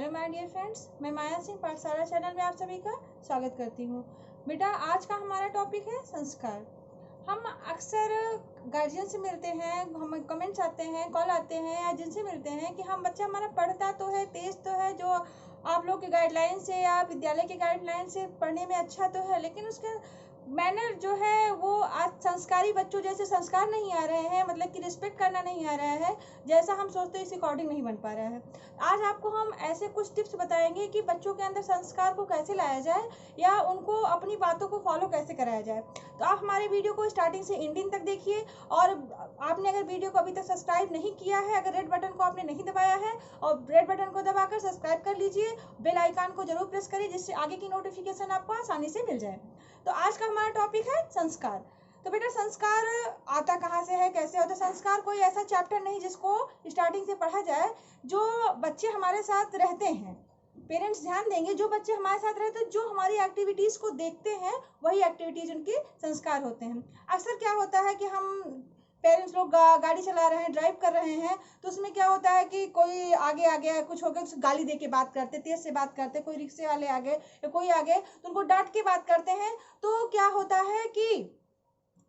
Hello my dear friends, मैं माया सिंह पाठशाला channel में आप सभी का स्वागत करती हूँ। बेटा, आज का हमारा टॉपिक है संस्कार। हम अक्सर गार्जियन से मिलते हैं, हम कमेंट्स आते हैं, कॉल आते हैं या जिनसे मिलते हैं कि हम बच्चा हमारा पढ़ता तो है, तेज तो है, जो आप लोग के गाइडलाइन से या विद्यालय के गाइडलाइन से पढ़ने में अच्छा तो है, लेकिन उसका मैनर जो है वो आज संस्कारी बच्चों जैसे संस्कार नहीं आ रहे हैं, मतलब कि रिस्पेक्ट करना नहीं आ रहा है, जैसा हम सोचते हैं इस अकॉर्डिंग नहीं बन पा रहा है। आज आपको हम ऐसे कुछ टिप्स बताएंगे कि बच्चों के अंदर संस्कार को कैसे लाया जाए या उनको अपनी बातों को फॉलो कैसे कराया जाए। तो आप हमारे वीडियो को स्टार्टिंग से एंडिंग तक देखिए, और आपने अगर वीडियो को अभी तक सब्सक्राइब नहीं किया है, अगर रेड बटन को आपने नहीं दबाया है और रेड बटन को दबाकर सब्सक्राइब कर लीजिए, बेल आइकन को जरूर प्रेस करिए जिससे आगे की नोटिफिकेशन आपको आसानी से मिल जाए। तो आज का हमारा टॉपिक है संस्कार। तो बेटा, संस्कार आता कहाँ से है, कैसे होता है? संस्कार कोई ऐसा चैप्टर नहीं जिसको स्टार्टिंग से पढ़ा जाए। जो बच्चे हमारे साथ रहते हैं, पेरेंट्स ध्यान देंगे, जो बच्चे हमारे साथ रहते हैं, जो हमारी एक्टिविटीज को देखते हैं, वही एक्टिविटीज उनके संस्कार होते हैं। अक्सर क्या होता है कि हम पेरेंट्स लोग गाड़ी चला रहे हैं, ड्राइव कर रहे हैं, तो उसमें क्या होता है कि कोई आगे आ गया, कुछ हो गया तो गाली दे के बात करते, तेज से बात करते, कोई रिक्शे वाले आ गए या कोई आ गए तो उनको डांट के बात करते हैं। तो क्या होता है कि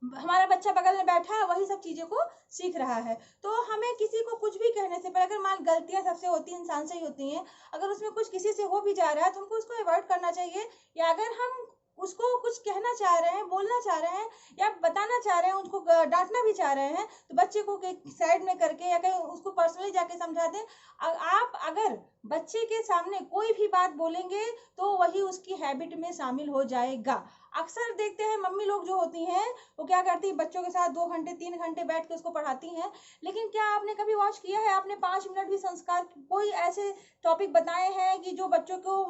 हमारा बच्चा बगल में बैठा है, वही सब चीज़ों को सीख रहा है। तो हमें किसी को कुछ भी कहने से पहले, अगर मान गलतियां सबसे होती हैं, इंसान से ही होती हैं, अगर उसमें कुछ किसी से हो भी जा रहा है तो हमको उसको अवॉइड करना चाहिए। या अगर हम उसको कुछ कहना चाह रहे हैं, बोलना चाह रहे हैं या बताना चाह रहे हैं, उसको डांटना भी चाह रहे हैं, तो बच्चे को साइड में करके या कहीं उसको पर्सनली जाके समझा दें। आप अगर बच्चे के सामने कोई भी बात बोलेंगे तो वही उसकी हैबिट में शामिल हो जाएगा। अक्सर देखते हैं मम्मी लोग जो होती हैं वो क्या करती है, बच्चों के साथ 2 घंटे 3 घंटे बैठ के उसको पढ़ाती हैं, लेकिन क्या आपने कभी वॉच किया है, आपने 5 मिनट भी संस्कार कोई ऐसे टॉपिक बताए हैं कि जो बच्चों को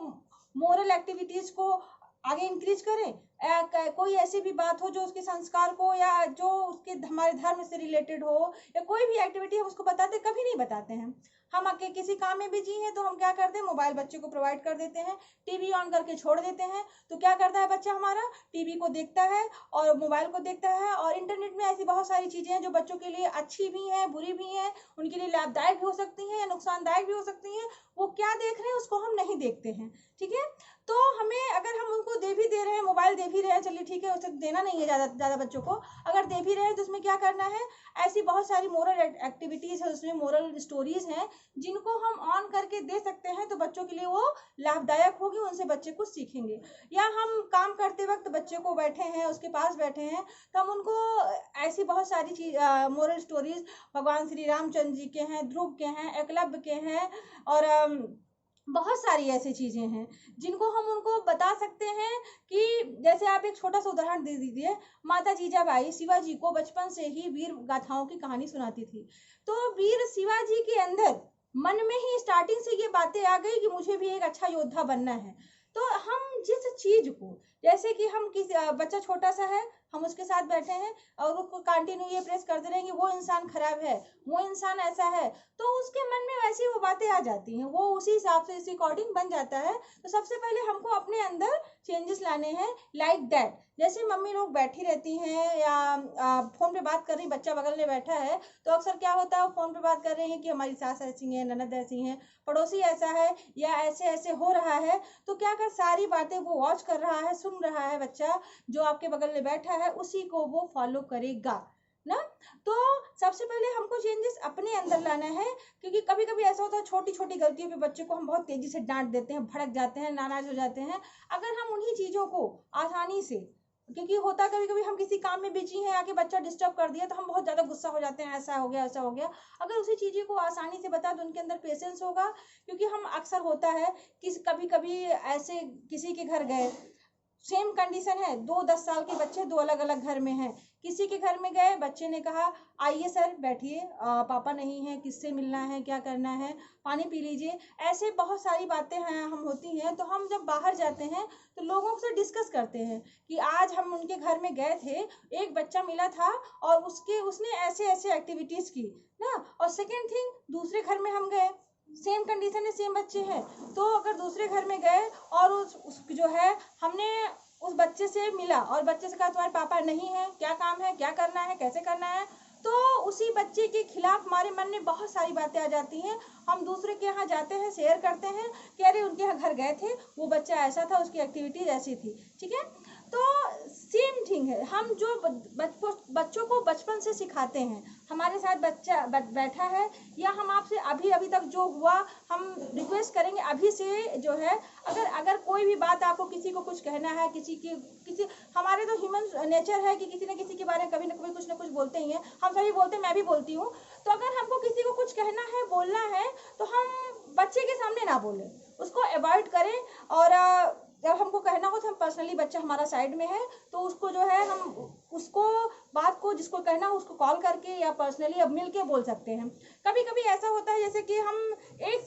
मोरल एक्टिविटीज को आगे इंक्रीज करें? कोई ऐसी भी बात हो जो उसके संस्कार को या जो उसके हमारे धर्म से रिलेटेड हो, या कोई भी एक्टिविटी हम उसको बताते, कभी नहीं बताते हैं। हम आके किसी काम में बिजी हैं तो हम क्या करते हैं, मोबाइल बच्चे को प्रोवाइड कर देते हैं, टीवी ऑन करके छोड़ देते हैं। तो क्या करता है बच्चा हमारा, टीवी को देखता है और मोबाइल को देखता है। और इंटरनेट में ऐसी बहुत सारी चीजें हैं जो बच्चों के लिए अच्छी भी हैं, बुरी भी हैं, उनके लिए लाभदायक भी हो सकती हैं या नुकसानदायक भी हो सकती हैं। वो क्या देख रहे हैं उसको हम नहीं देखते हैं, ठीक है। तो हमें, अगर हम उनको दे भी दे रहे हैं, मोबाइल दे भी रहे हैं, चलिए ठीक है, उसे देना नहीं है ज़्यादा बच्चों को, अगर दे भी रहे हैं तो उसमें क्या करना है, ऐसी बहुत सारी मोरल एक्टिविटीज़ है, उसमें मोरल स्टोरीज हैं जिनको हम ऑन करके दे सकते हैं, तो बच्चों के लिए वो लाभदायक होगी, उनसे बच्चे कुछ सीखेंगे। या हम काम करते वक्त बच्चे को बैठे हैं, उसके पास बैठे हैं, तो हम उनको ऐसी बहुत सारी चीज मोरल स्टोरीज भगवान श्री रामचंद्र जी के हैं, ध्रुव के हैं, एकलव्य के हैं, और बहुत सारी ऐसी चीजें हैं जिनको हम उनको बता सकते हैं। कि जैसे आप एक छोटा सा उदाहरण दे दीजिए, माता जीजाबाई शिवाजी को बचपन से ही वीर गाथाओं की कहानी सुनाती थी। तो वीर शिवाजी के अंदर मन में ही स्टार्टिंग से ये बातें आ गई कि मुझे भी एक अच्छा योद्धा बनना है। तो हम जिस चीज को, जैसे कि हम किसी बच्चा छोटा सा है, हम उसके साथ बैठे हैं और उसको कंटिन्यू ये प्रेस करते रहेंगे, वो इंसान खराब है, वो इंसान ऐसा है, तो उसके मन में वैसी वो बातें आ जाती हैं, वो उसी हिसाब से इसी अकॉर्डिंग बन जाता है। तो सबसे पहले हमको अपने अंदर चेंजेस लाने हैं, लाइक दैट। जैसे मम्मी लोग बैठी रहती हैं या फोन पे बात कर रही, बच्चा बगल में बैठा है, तो अक्सर क्या होता है, वो फोन पे बात कर रहे हैं कि हमारी सास ऐसी है, ननद ऐसी है, पड़ोसी ऐसा है, या ऐसे ऐसे हो रहा है। तो क्या कर सारी बातें वो वॉच कर रहा है, सुन रहा है, बच्चा जो आपके बगल में बैठा है उसी को वो फॉलो करेगा ना। तो सबसे पहले हमको चेंजेस अपने अंदर लाना है, क्योंकि कभी कभी ऐसा होता है छोटी छोटी गलतियों पे बच्चे को हम बहुत तेजी से डांट देते हैं, भड़क जाते हैं, नाराज हो जाते हैं। अगर हम उन्हीं चीजों को आसानी से, क्योंकि होता कभी कभी हम किसी काम में बिजी हैं, आके बच्चा डिस्टर्ब कर दिया तो हम बहुत ज्यादा गुस्सा हो जाते हैं, ऐसा हो गया ऐसा हो गया। अगर उसी चीज़ों को आसानी से बता तो उनके अंदर पेशेंस होगा। क्योंकि हम अक्सर होता है कि कभी कभी ऐसे किसी के घर गए, सेम कंडीशन है, 2 10 साल के बच्चे, 2 अलग अलग घर में हैं, किसी के घर में गए, बच्चे ने कहा आइए सर बैठिए, पापा नहीं है, किससे मिलना है, क्या करना है, पानी पी लीजिए। ऐसे बहुत सारी बातें हैं हम होती हैं। तो हम जब बाहर जाते हैं तो लोगों से डिस्कस करते हैं कि आज हम उनके घर में गए थे, एक बच्चा मिला था और उसने ऐसे ऐसे एक्टिविटीज की ना। और सेकेंड थिंग, दूसरे घर में हम गए, सेम कंडीशन है, सेम बच्चे हैं, तो अगर दूसरे घर में गए और उस जो है हमने उस बच्चे से मिला और बच्चे से कहा तुम्हारे पापा नहीं है, क्या काम है, क्या करना है, कैसे करना है, तो उसी बच्चे के खिलाफ हमारे मन में बहुत सारी बातें आ जाती हैं। हम दूसरे के यहाँ जाते हैं, शेयर करते हैं कि अरे उनके यहाँ घर गए थे, वो बच्चा ऐसा था, उसकी एक्टिविटीज ऐसी थी। ठीक है, तो सेम थिंग है, हम जो बच्चों को बचपन से सिखाते हैं, हमारे साथ बच्चा बैठा है या हम आपसे अभी तक जो हुआ, हम रिक्वेस्ट करेंगे अभी से जो है, अगर कोई भी बात आपको किसी को कुछ कहना है, किसी हमारे तो ह्यूमन नेचर है कि किसी न किसी के बारे में कभी ना कभी कुछ ना कुछ बोलते ही हैं, हम सभी बोलते हैं, मैं भी बोलती हूँ। तो अगर हमको किसी को कुछ कहना है, बोलना है, तो हम बच्चे के सामने ना बोलें, उसको अवॉइड करें। और जब हमको कहना हो तो हम पर्सनली, बच्चा हमारा साइड में है तो उसको जो है हम उसको बात को जिसको कहना हो उसको कॉल करके या पर्सनली अब मिल के बोल सकते हैं। कभी कभी ऐसा होता है जैसे कि हम एक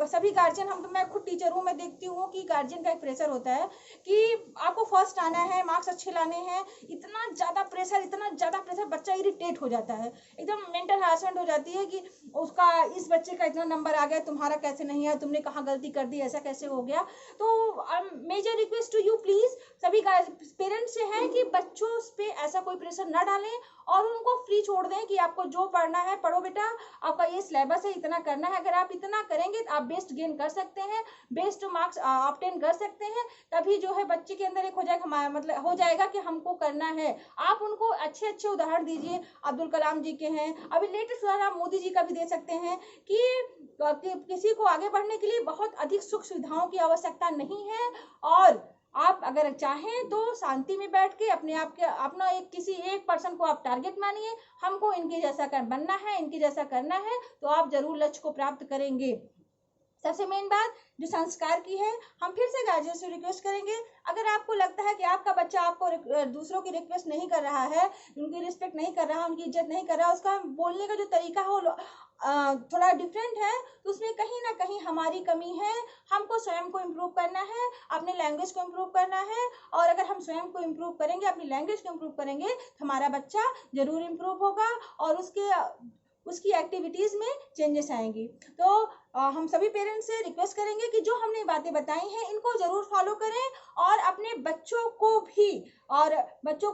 सभी गार्जियन, मैं खुद टीचर हूँ, मैं देखती हूँ कि गार्जियन का एक प्रेशर होता है कि आपको फर्स्ट आना है, मार्क्स अच्छे लाने हैं, इतना ज़्यादा प्रेशर, बच्चा इरिटेट हो जाता है, एकदम मेंटल हैरेसमेंट हो जाती है कि उसका, इस बच्चे का इतना नंबर आ गया, तुम्हारा कैसे नहीं आया, तुमने कहाँ गलती कर दी, ऐसा कैसे हो गया। तो major request to you please सभी पेरेंट्स से है कि बच्चों पे ऐसा कोई प्रेशर न डालें और उनको फ्री छोड़ दें कि आपको जो पढ़ना है पढ़ो बेटा, आपका ये सिलेबस है, इतना करना है। अगर आप इतना करेंगे तो आप बेस्ट गेन कर सकते हैं, बेस्ट मार्क्स ऑब्टेन कर सकते हैं। तभी जो है बच्चे के अंदर एक हो जाएगा, मतलब हो जाएगा कि हमको करना है। आप उनको अच्छे अच्छे उदाहरण दीजिए, अब्दुल कलाम जी के हैं, अभी लेटेस्ट उदाहरण मोदी जी का भी दे सकते हैं कि किसी को आगे बढ़ने के लिए बहुत अधिक सुख सुविधाओं की आवश्यकता नहीं है। और आप अगर चाहें तो शांति में बैठ के अपना किसी एक पर्सन को आप टारगेट मानिए, हमको इनके जैसा बनना है, इनके जैसा करना है, तो आप जरूर लक्ष्य को प्राप्त करेंगे। सबसे मेन बात जो संस्कार की है, हम फिर से गार्जियन से रिक्वेस्ट करेंगे, अगर आपको लगता है कि आपका बच्चा आपको दूसरों की रिक्वेस्ट नहीं कर रहा है, उनकी रिस्पेक्ट नहीं कर रहा, उनकी इज्जत नहीं कर रहा, उसका बोलने का जो तरीका है वो थोड़ा डिफरेंट है, तो उसमें कहीं ना कहीं हमारी कमी है। हमको स्वयं को इम्प्रूव करना है, अपने लैंग्वेज को इम्प्रूव करना है। और अगर हम स्वयं को इम्प्रूव करेंगे, अपनी लैंग्वेज को इम्प्रूव करेंगे, तो हमारा बच्चा जरूर इम्प्रूव होगा और उसकी एक्टिविटीज में चेंजेस आएंगी। तो हम सभी पेरेंट्स से रिक्वेस्ट करेंगे कि जो हमने बातें बताई हैं इनको जरूर फॉलो करें और अपने बच्चों को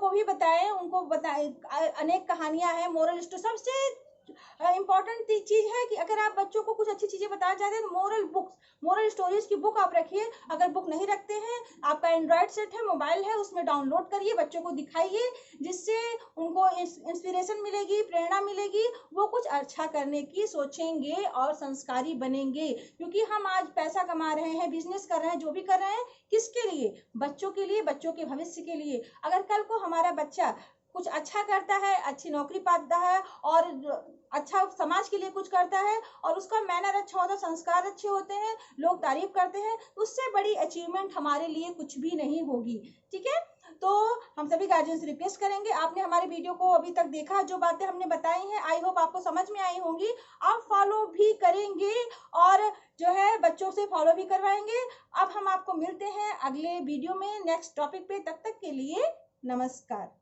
भी बताएं, उनको बताएं। अनेक कहानियां हैं, मोरल स्टोरी सबसे इम्पॉर्टेंट चीज है कि अगर आप बच्चों को कुछ अच्छी चीजें बताना चाहते हैं तो मोरल स्टोरीज की बुक आप रखिए। अगर बुक नहीं रखते हैं, आपका एंड्रॉइड सेट है, मोबाइल है, उसमें डाउनलोड करिए, बच्चों को दिखाइए, जिससे उनको इंस्पिरेशन मिलेगी, प्रेरणा मिलेगी, वो कुछ अच्छा करने की सोचेंगे और संस्कारी बनेंगे। क्योंकि हम आज पैसा कमा रहे हैं, बिजनेस कर रहे हैं, जो भी कर रहे हैं, किसके लिए? बच्चों के लिए, बच्चों के भविष्य के लिए। अगर कल को हमारा बच्चा कुछ अच्छा करता है, अच्छी नौकरी पाता है और अच्छा समाज के लिए कुछ करता है और उसका मैनर अच्छा होता है, संस्कार अच्छे होते हैं, लोग तारीफ करते हैं, उससे बड़ी अचीवमेंट हमारे लिए कुछ भी नहीं होगी। ठीक है, तो हम सभी गार्जियन से रिक्वेस्ट करेंगे, आपने हमारे वीडियो को अभी तक देखा, जो बातें हमने बताई हैं आई होप आपको समझ में आई होंगी, आप फॉलो भी करेंगे और जो है बच्चों से फॉलो भी करवाएंगे। अब हम आपको मिलते हैं अगले वीडियो में नेक्स्ट टॉपिक पे, तब तक के लिए नमस्कार।